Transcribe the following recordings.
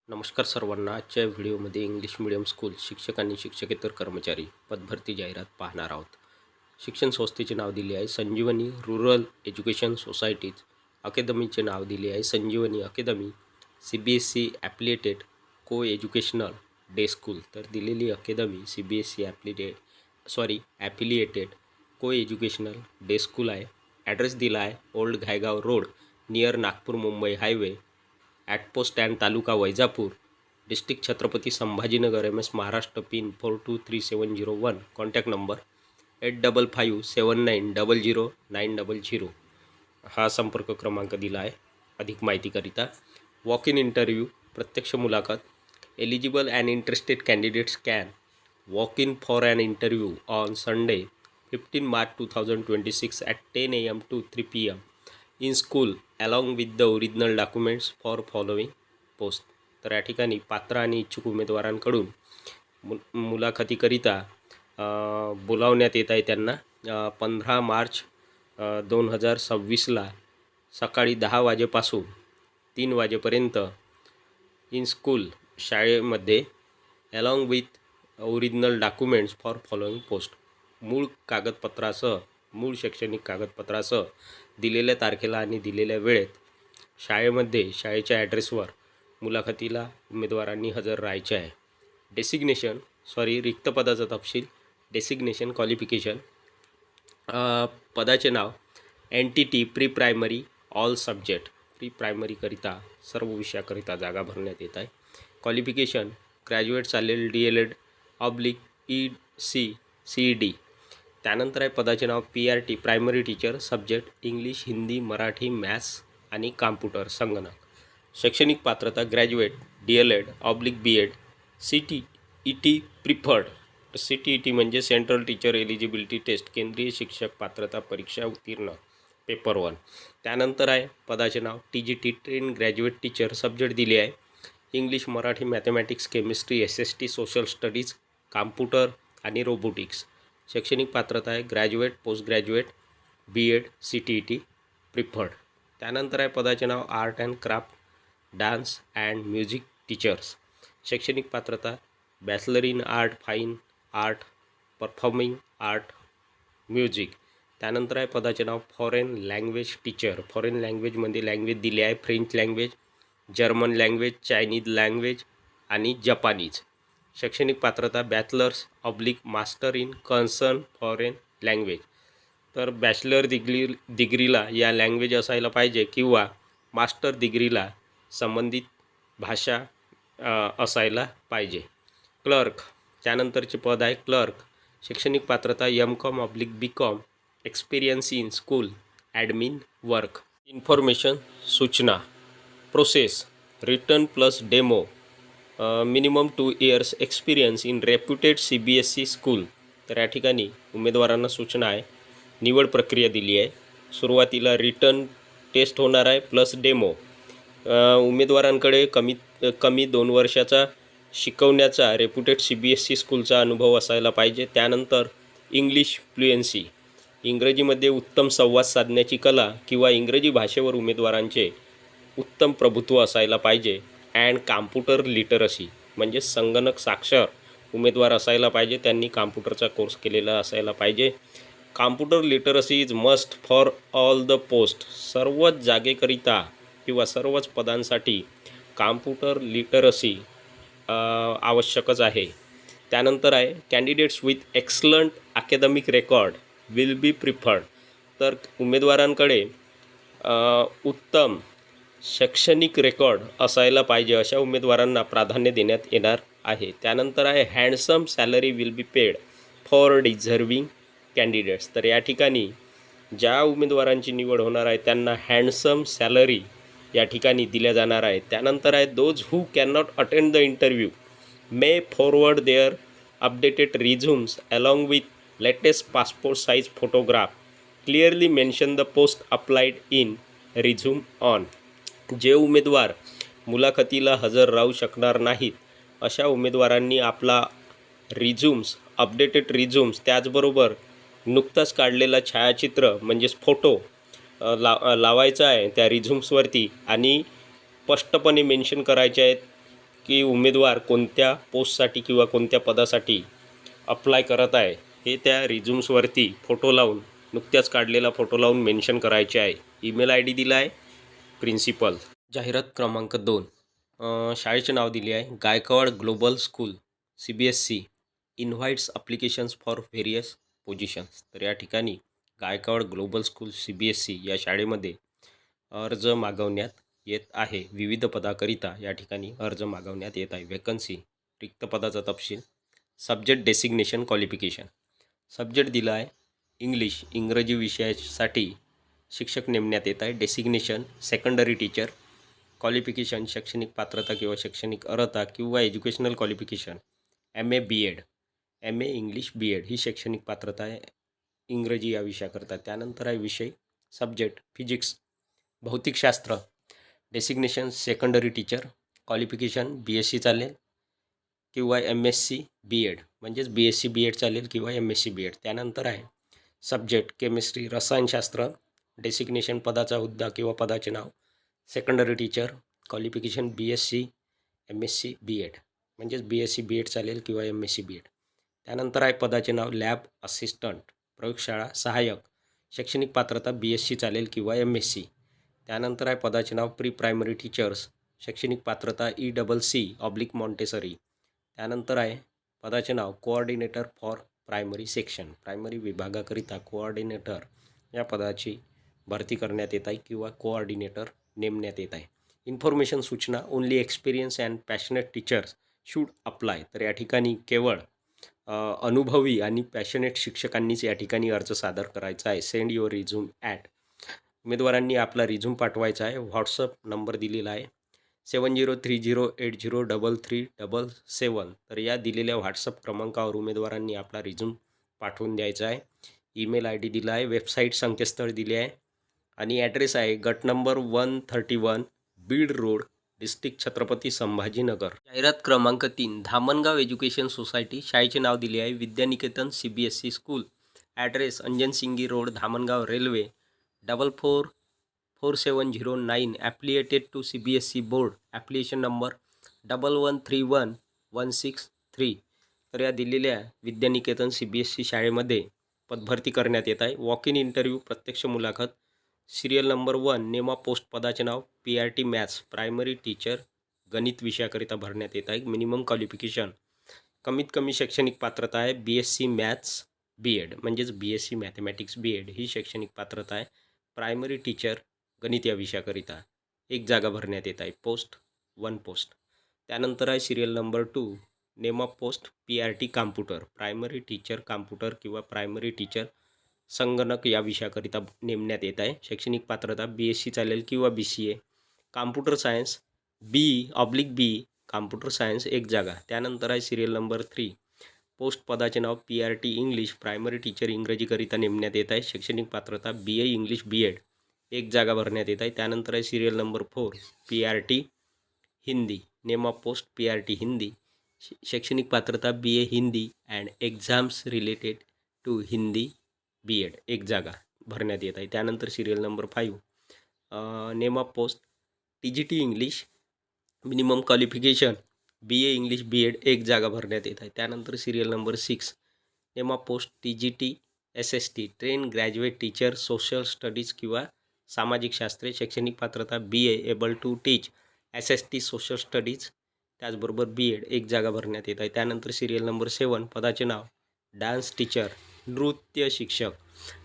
नमस्कार सर्वांना. आजच्या व्हिडिओमध्ये इंग्लिश मीडियम स्कूल शिक्षक आणि शिक्षकेतर कर्मचारी पदभरती जाहिरात पाहणार आहोत. शिक्षण संस्थेचे नाव दिले आहे संजीवनी रूरल एज्युकेशन सोसायटीज. अकॅदमीचे नाव दिले आहे संजीवनी अकॅदमी. CBSE ॲप्लिएटेड को एज्युकेशनल डे स्कूल. तर दिलेली academy CBSE affiliated coeducational day school आहे. ॲड्रेस दिला आहे old Ghaygaon road near Nagpur Mumbai highway at post stand taluka Vaijapur district Chhatrapati Sambhajinagar MS Maharashtra. Pin 423701. Contact number 8557900900. हा संपर्क क्रमांक दिला आहे अधिक माहितीकरिता. वॉक इन इंटरव्ह्यू प्रत्यक्ष मुलाखत. Eligible and interested candidates can walk in for an interview on Sunday 15 March 2026 at 10 AM to 3 PM in school along with the original documents for following post. तर या ठिकाणी पात्र आणि इच्छुक उमेदवारांकडून मुलाखतीकरिता बोलावण्यात येत आहे त्यांना. 15 मार्च 2026ला सकाळी 10 वाजेपासून 3 वाजेपर्यंत इन स्कूल शाळेमध्ये along with original documents for following post. मूळ शैक्षणिक कागदपत्रासह दिलेल्या तारखेला आणि दिलेल्या वेळेत शाळेच्या ॲड्रेसवर मुलाखतीला उमेदवारांनी हजर राहायचे आहे. रिक्त पदाचा तपशील. Designation qualification. पदाचे नाव NTT pre primary all subject. Pre प्रायमरीकरिता सर्व विषयाकरिता जागा भरण्यात येत आहे. क्वालिफिकेशन ग्रॅज्युएट चालेल DLED EC/CED. त्यानंतर आहे पदाचे नाव PRT primary teacher subject English Hindi Marathi maths आणि कॉम्प्युटर संगणक. शैक्षणिक पात्रता graduate DLED BEd CTET preferred. CTET म्हणजे सेंट्रल टीचर एलिजिबिलिटी टेस्ट केंद्रीय शिक्षक पात्रता परीक्षा उत्तीर्ण पेपर 1. त्यानंतर आहे पदाचे नाव TGT train graduate teacher subject दिले आहे English Marathi mathematics chemistry SST social studies computer आणि रोबोटिक्स. शैक्षणिक पात्रता आहे graduate post graduate BEd CTET preferred. त्यानंतर आहे पदाचे नाव art and craft dance and music teachers. शैक्षणिक पात्रता bachelor in art fine art performing art music. त्यानंतर आहे पदाचे नाव फॉरेन लँग्वेज टीचर. फॉरेन लँग्वेजमध्ये लँग्वेज दिली आहे French language German language Chinese language आणि जपानीज. शैक्षणिक पात्रता बॅचलर्स/मास्टर इन कन्सर्न फॉरेन लँग्वेज. तर बॅचलर डिग्रीला या लँग्वेज असायला पाहिजे किंवा मास्टर डिग्रीला संबंधित भाषा असायला पाहिजे. क्लर्क. त्यानंतरचे पद आहे क्लर्क. शैक्षणिक पात्रता MCOM/BCOM experience in school admin work. Information सूचना. Process return plus demo. Minimum 2 years experience in reputed CBSE school. तर या ठिकाणी उमेदवारांना सूचना आहे. निवड प्रक्रिया दिली आहे. सुरुवातीला रिटर्न टेस्ट होणार आहे प्लस डेमो. उमेदवारांकडे कमी 2 वर्षाचा शिकवण्याचा रेप्युटेड CBSE स्कूलचा अनुभव असायला पाहिजे. त्यानंतर इंग्लिश फ्लुएन्सी. इंग्रजीमध्ये उत्तम संवाद साधण्याची कला किंवा इंग्रजी भाषेवर उमेदवारांचे उत्तम प्रभुत्व असायला पाहिजे. अँड कॉम्प्युटर लिटरसी म्हणजे संगणक साक्षर उमेदवार असायला पाहिजे. त्यांनी कॉम्प्युटरचा कोर्स केलेला असायला पाहिजे. Computer literacy is must for all the post. सर्वच जागेकरिता किंवा सर्वच पदांसाठी कॉम्प्युटर लिटरसी आवश्यकच आहे. त्यानंतर आहे candidates with excellent academic record will be preferred. तर उमेदवारांकडे उत्तम शैक्षणिक रेकॉर्ड असायला पाहिजे अशा उमेदवारांना प्राधान्य देण्यात येणार आहे. त्यानंतर आहे handsome salary will be paid for deserving candidates. तर या ठिकाणी ज्या उमेदवारांची निवड होणार आहे त्यांना हँडसम सॅलरी या ठिकाणी दिल्या जाणार आहे. त्यानंतर आहे those who cannot attend the interview may forward their updated resumes along with latest passport size photograph clearly mention the post applied in resume on. जे उमेदवार मुलाखतीला हजर राहू शकणार नाहीत अशा उमेदवारांनी आपला अपडेटेड रिझ्यूम्स त्याचबरोबर नुकताच काढलेला छायाचित्र म्हणजेच फोटो लावायचा आहे त्या रिझ्यूम्सवरती आणि स्पष्टपणे मेन्शन करायचे आहेत की उमेदवार कोणत्या पोस्टसाठी किंवा कोणत्या पदासाठी अप्लाय करत आहे हे त्या रिझ्यूम्सवरती फोटो लावून, नुकत्याच काढलेला फोटो लावून मेन्शन करायचे आहे. ईमेल आय डी दिला आहे प्रिन्सिपल. जाहिरात क्रमांक 2, शाळेचे नाव दिले आहे Gaikwad global school CBSE invites applications for various positions. तर या ठिकाणी गायकवाड ग्लोबल स्कूल CBSE या शाळेमध्ये अर्ज मागवण्यात येत आहे. विविध पदाकरिता या ठिकाणी अर्ज मागवण्यात येत आहे. वेकन्सी, रिक्त पदाचा तपशील, सब्जेक्ट डेसिग्नेशन, क्वालिफिकेशन. सब्जेक्ट दिला आहे इंग्लिश, इंग्रजी विषयासाठी शिक्षक नेमण्यात येत आहे. Designation secondary teacher. क्वालिफिकेशन शैक्षणिक पात्रता किंवा शैक्षणिक अर्हता किंवा educational qualification MA B.Ed, MA English B.Ed ही शैक्षणिक पात्रता आहे इंग्रजी या विषयाकरता. त्यानंतर आहे विषय सब्जेक्ट फिजिक्स, भौतिकशास्त्र. Designation secondary teacher. Qualification BSc चालेल किंवा MSc B.Ed म्हणजेच BSc B.Ed चालेल किंवा MSc B.Ed. त्यानंतर आहे सब्जेक्ट केमिस्ट्री, रसायनशास्त्र. डेसिग्नेशन पदाचा हुद्दा किंवा पदाचे नाव secondary teacher. Qualification BSc MSc B.Ed म्हणजेच BSc B.Ed चालेल किंवा MSc B.Ed. त्यानंतर आहे पदाचे नाव लॅब असिस्टंट, प्रयोगशाळा सहाय्यक. शैक्षणिक पात्रता BSc चालेल किंवा MSc. त्यानंतर आहे पदाचे नाव प्री प्रायमरी टीचर्स, शैक्षणिक पात्रता ECC/मॉन्टेसरी. त्यानंतर आहे पदाचे नाव coordinator for primary section, primary विभागाकरिता कोऑर्डिनेटर या पदाची भरती करण्यात येत आहे किंवा कोऑर्डिनेटर नेमण्यात येत आहे. इन्फॉर्मेशन सूचना only experience and passionate teachers should apply. तर या ठिकाणी केवळ अनुभवी आणि पॅशनेट शिक्षकांनीच या ठिकाणी अर्ज सादर करायचा आहे. Send your resume at. उमेदवारांनी आपला रिझ्यूम पाठवायचा आहे. व्हॉट्सअप नंबर दिलेला आहे 7030803377. तर या दिलेल्या व्हॉट्सअप क्रमांकावर उमेदवारांनी आपला रिझ्यूम पाठवून द्यायचा आहे. ईमेल ID दिला आहे, वेबसाईट संकेतस्थळ दिले आहे आणि ॲड्रेस आहे गट number 131 Beed road, district Chhatrapati Sambhajinagar. जाहिरात क्रमांक 3, धामणगाव एज्युकेशन सोसायटी. शाळेचे नाव दिले आहे Vidyaniketan CBSE school. Address Anjansingi road, Dhamangaon, railway 444709. Affiliated to CBSE board. Application number 1131163. तर या दिलेल्या विद्यानिकेतन CBSE शाळेमध्ये पदभरती करण्यात येत आहे. वॉक इन इंटरव्ह्यू, प्रत्यक्ष मुलाखत. Serial number 1, name of post पदाचे नाव PRT मॅथ्स, प्रायमरी टीचर गणित विषयाकरिता भरण्यात येत आहे. मिनिमम क्वालिफिकेशन, कमीत कमी शैक्षणिक पात्रता आहे BSc मॅथ्स B.Ed म्हणजेच BSc मॅथमॅटिक्स B.Ed ही शैक्षणिक पात्रता आहे. प्रायमरी टीचर गणित या विषयाकरिता 1 जागा भरण्यात येत आहे. Post 1 post. त्यानंतर आहे serial number 2, name of post PRT computer, primary teacher computer किंवा प्रायमरी टीचर संगणक या विषयाकरिता नेमण्यात येत आहे. शैक्षणिक पात्रता BSc चालेल किंवा BCA. Computer science B/B computer science 1 जागा. त्यानंतर आहे सिरियल नंबर 3, पोस्ट पदाचे नाव PRT इंग्लिश, प्रायमरी टीचर इंग्रजीकरिता नेमण्यात येत आहे. शैक्षणिक पात्रता BA इंग्लिश B.Ed 1 जागा भरण्यात येत आहे. त्यानंतर आहे serial number 4, PRT Hindi, name of post PRT Hindi. शैक्षणिक पात्रता BA Hindi and exams related to Hindi B.Ed 1 जागा भरण्यात येत आहे. त्यानंतर serial number 5, name of post TGT English, minimum qualification BA English B.Ed 1 जागा भरण्यात येत आहे. त्यानंतर serial number 6, name of post TGT SST, train graduate teacher social studies किंवा सामाजिक शास्त्रे. शैक्षणिक पात्रता BA able to teach SST social studies, त्याचबरोबर B.Ed 1 जागा भरण्यात येत आहे. त्यानंतर सिरियल नंबर 7, पदाचे नाव डान्स टीचर, नृत्य शिक्षक.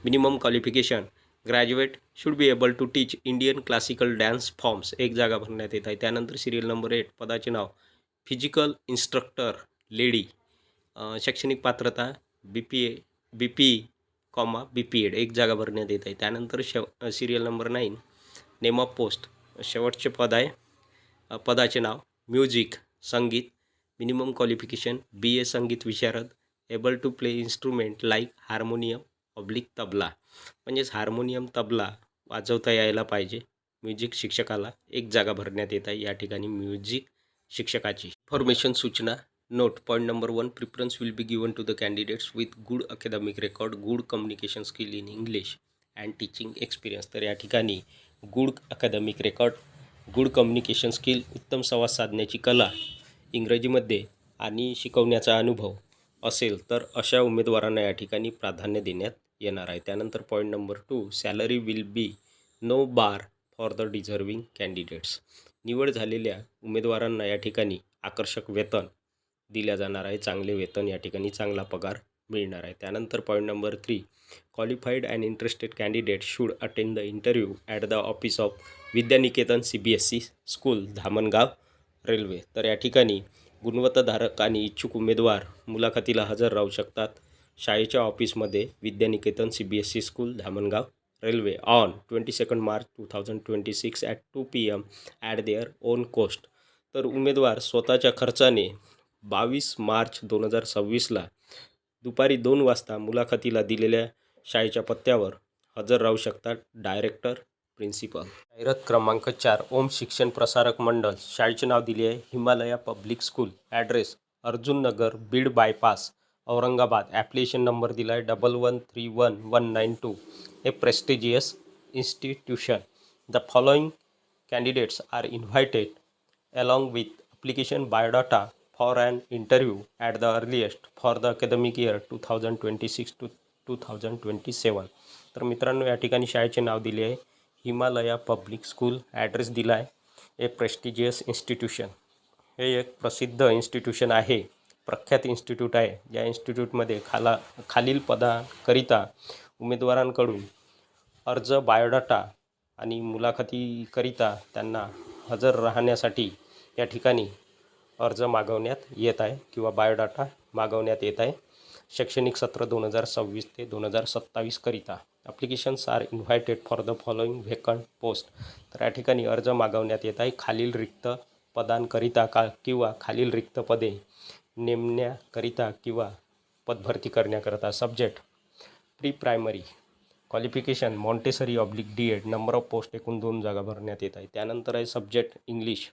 Minimum qualification graduate, should be able to teach Indian classical dance forms 1 जागा भरण्यात येत आहे. त्यानंतर सिरियल नंबर 8, पदाचे नाव फिजिकल इन्स्ट्रक्टर लेडी. शैक्षणिक पात्रता BP BPED 1 जागा भरण्यात येत आहे. त्यानंतर serial number 9, name of post शेवटचे पद आहे, पदाचे नाव म्युझिक संगीत. मिनिमम क्वालिफिकेशन BA संगीत विशारद, able to play instrument like हार्मोनियम/तबला म्हणजेच हार्मोनियम तबला वाजवता यायला पाहिजे. म्युझिक शिक्षकाला 1 जागा भरण्यात येत आहे या ठिकाणी म्युझिक शिक्षकाची. इन्फॉर्मेशन सूचना note. Point number 1, preference will be given to the candidates with good academic record, good communication skill in English and teaching experience. तर या ठिकाणी good academic record, good communication skill, उत्तम संवाद साधण्याची कला इंग्रजीमध्ये आणि शिकवण्याचा अनुभव असेल तर अशा उमेदवारांना या ठिकाणी प्राधान्य देण्यात येणार आहे. त्यानंतर point number 2, salary will be no bar for the deserving candidates. निवड झालेल्या उमेदवारांना या ठिकाणी आकर्षक वेतन दिल्या जाणार आहे. चांगले वेतन या ठिकाणी चांगला पगार मिळणार आहे. त्यानंतर point number 3, qualified and interested candidate should attend the interview at the office of Vidyaniketan CBSE school, Dhamangaon railway. तर या ठिकाणी गुणवत्ताधारक आणि इच्छुक उमेदवार मुलाखतीला हजर राहू शकतात शाळेच्या ऑफिसमध्ये Vidyaniketan CBSE school, Dhamangaon railway on 22 March 2026 at 2 PM at their own cost. तर उमेदवार स्वतःच्या खर्चाने 22 मार्च 2026ला दुपारी 2 वाजता मुलाखतीला दिलेल्या शाळेच्या पत्त्यावर हजर राहू शकतात. Director, principal. जाहिरात क्रमांक 4, ओम शिक्षण प्रसारक मंडळ. शाळेचे नाव दिले आहे Himalaya public school. Address Arjun Nagar, Beed bypass, Aurangabad. Application number दिला आहे 11311192. A prestigious institution. The following candidates are invited along with application biodata for an interview at the earliest for the academic year 2026 to 2027. तर मित्रांनो, या ठिकाणी शाळेचे नाव दिले आहे हिमालया पब्लिक स्कूल. ॲड्रेस दिला आहे ए प्रेस्टिजियस इन्स्टिट्यूशन. हे एक प्रसिद्ध इन्स्टिट्यूशन आहे, प्रख्यात इन्स्टिट्यूट आहे. या इन्स्टिट्यूटमध्ये खालील पदाकरिता उमेदवारांकडून अर्ज, बायोडाटा आणि मुलाखतीकरिता त्यांना हजर राहण्यासाठी या ठिकाणी अर्ज मागवण्यात येत आहे किंवा बायोडाटा मागवण्यात येत आहे. शैक्षणिक सत्र 2026 ते 2027 करिता. Applications are invited for the following vacant post. तर या ठिकाणी अर्ज मागवण्यात येत आहे खालील रिक्त पदांकरिता किंवा खालील रिक्त पदे नेमण्याकरिता किंवा पदभरती करण्याकरिता. Subject pre primary. Qualification Montessori /D.Ed. Number of post एकूण 2 जागा भरण्यात येत आहे. त्यानंतर आहे सब्जेक्ट इंग्लिश.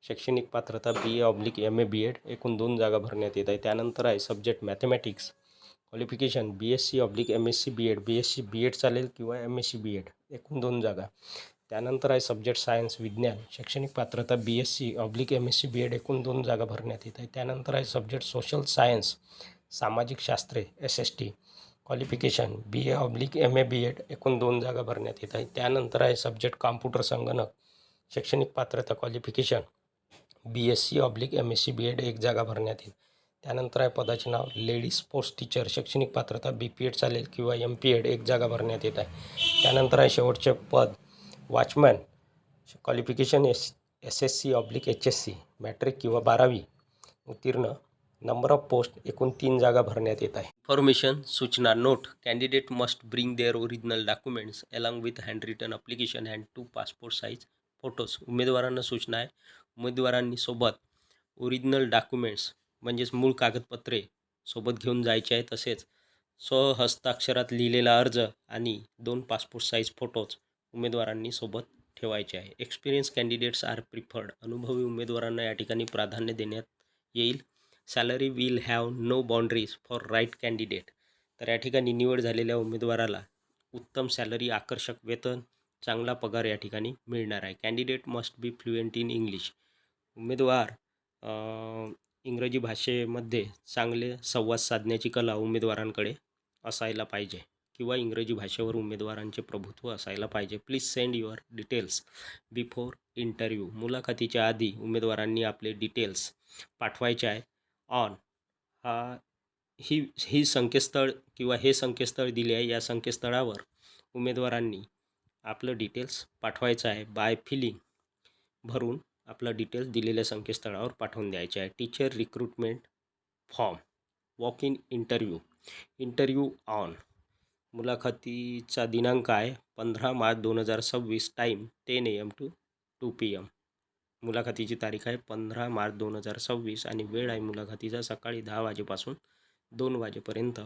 शैक्षणिक पात्रता BA/MA B.Ed. एकूण 2 जागा भरण्यात येत आहे. त्यानंतर आहे subject mathematics. Qualification BSc/MSc B.Ed. BSc B.Ed चालेल किंवा MSc B.Ed. एकूण 2 जागा. त्यानंतर आहे सब्जेक्ट सायन्स विज्ञान. शैक्षणिक पात्रता BSc/MSc B.Ed. एकूण 2 जागा भरण्यात येत आहे. त्यानंतर आहे सब्जेक्ट सोशल सायन्स सामाजिक शास्त्रे SST. Qualification BA/MA B.Ed. एकूण 2 जागा भरण्यात येत आहे. त्यानंतर आहे सब्जेक्ट कॉम्प्युटर संगणक. शैक्षणिक पात्रता क्वालिफिकेशन BSc/MSc B.Ed. 1 जागा भरण्यात येईल. त्यानंतर आहे पदाचे नाव लेडीज स्पोर्ट्स टीचर. शैक्षणिक पात्रता BPED चालेल किंवा MPED. 1 जागा भरण्यात येत आहे. त्यानंतर आहे शेवटचे पद वॉचमॅन. क्वालिफिकेशन SSc/HSC मॅट्रिक किंवा 12वी उत्तीर्ण. नंबर ऑफ पोस्ट एकूण 3 जागा भरण्यात येत आहे. इन्फॉर्मेशन सूचना note. Candidate must bring their original documents along with hand written application and 2 passport size photos. उमेदवारांना सूचना आहे उमेदवारांनी सोबत ओरिजिनल डॉक्युमेंट्स म्हणजेच मूळ कागदपत्रे सोबत घेऊन जायचे आहे. तसेच स्वहस्ताक्षरात लिहिलेला अर्ज आणि 2 पासपोर्ट साईज फोटोज उमेदवारांनी सोबत ठेवायचे आहे. Experience candidates are preferred. अनुभवी उमेदवारांना या ठिकाणी प्राधान्य देण्यात येईल. Salary will have no boundaries for right candidate. तर या ठिकाणी निवड झालेल्या उमेदवाराला उत्तम सॅलरी, आकर्षक वेतन, चांगला पगार या ठिकाणी मिळणार आहे. Candidate must be fluent in English. उमेदवार इंग्रजी भाषेमध्ये चांगले संवाद साधण्याची कला उमेदवारांकडे असायला पाहिजे किंवा इंग्रजी भाषेवर उमेदवारांचे प्रभुत्व असायला पाहिजे. Please send your details before interview. मुलाखतीच्या आधी उमेदवारांनी आपले डिटेल्स पाठवायचे आहे. ऑन ही संकेतस्थळ किंवा हे संकेतस्थळ दिले आहे. या संकेतस्थळावर उमेदवारांनी आपलं डिटेल्स पाठवायचं आहे. बाय फिलिंग भरून आपलं डिटेल्स दिलेल्या संकेतस्थळावर पाठवून द्यायचे आहे. Teacher recruitment form. Walk in interview on. मुलाखतीचा दिनांक आहे 15 March 2026. Time 10 AM to 2 PM. मुलाखतीची तारीख आहे 15 मार्च 2026 आणि वेळ आहे मुलाखतीचा सकाळी 10 वाजेपासून 2 वाजेपर्यंत.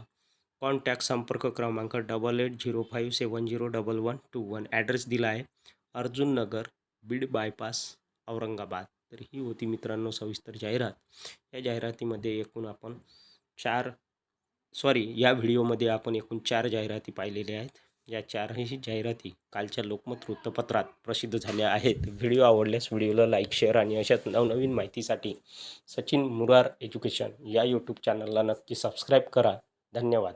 कॉन्टॅक्ट संपर्क क्रमांक 8805701121. ॲड्रेस दिला आहे अर्जुन नगर, बीड बायपास, औरंगाबाद. तर ही होती मित्रांनो सविस्तर जाहिरात. या जाहिरातीमध्ये एकूण आपण या व्हिडिओमध्ये आपण एकूण 4 जाहिराती पाहिलेल्या आहेत. या 4ही जाहिराती कालच्या लोकमत वृत्तपत्रात प्रसिद्ध झाल्या आहेत. व्हिडिओ आवडल्यास व्हिडिओला लाईक, शेअर आणि अशाच नवनवीन माहितीसाठी सचिन मुरार एज्युकेशन या यूट्यूब चॅनलला नक्की सबस्क्राईब करा. धन्यवाद.